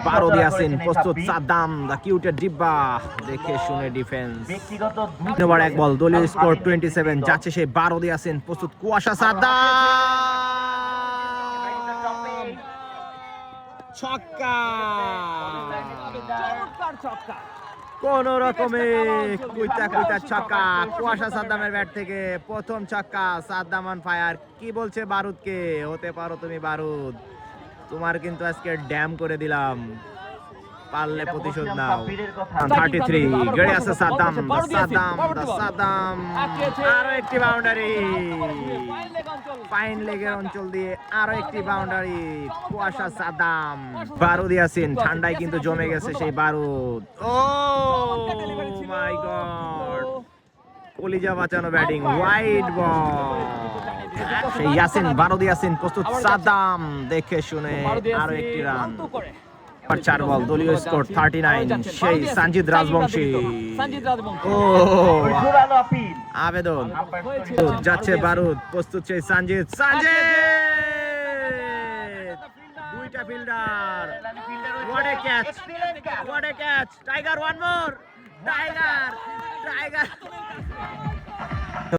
বারো দিয়াছেন প্রস্তুত সাদ্দাম দা কিউটের ডিব্বা দেখে শুনে ডিফেন্স ওভার এক বল দলীয় স্কোর 27 যাচ্ছে সেই 12 দিয়াছেন প্রস্তুত কুয়াশা সাদ্দাম ছক্কা কোন রকমে কুইতা কুইতা ছক্কা কুয়াশা সাদ্দামের ব্যাট থেকে প্রথম ছক্কা সাদ্দাম অন ফায়ার কি বলছে বারুদকে হতে পারো তুমি বারুদ তোমার কিন্তু আজকে ড্যাম করে দিলাম পারলে প্রতিশোধ নাও 33 গড়ে আছে সাদ্দাম সাদ্দাম আরো একটি বাউন্ডারি পাইন লেগের অঞ্চল দিয়ে আরো একটি বাউন্ডারি কুয়াশা সাদ্দাম বারুদ ইয়াসিন ঠান্ডায় কিন্তু জমে গেছে সেই বারুদ ও মাই গড কলিজা বাঁচানো ব্যাটিং ওয়াইড বল সেই ইয়াসিন বারুদ ইয়াসিন প্রস্তুত সাদ্দাম দেখে শুনে আরো একটি রান চার বল দলীয় স্কোর 39 সেই সঞ্জিত রাজবংশী ও আবেদন যাচ্ছে বারুদ প্রস্তুত সেই সঞ্জিত দুইটা fielder what a catch tiger one more tiger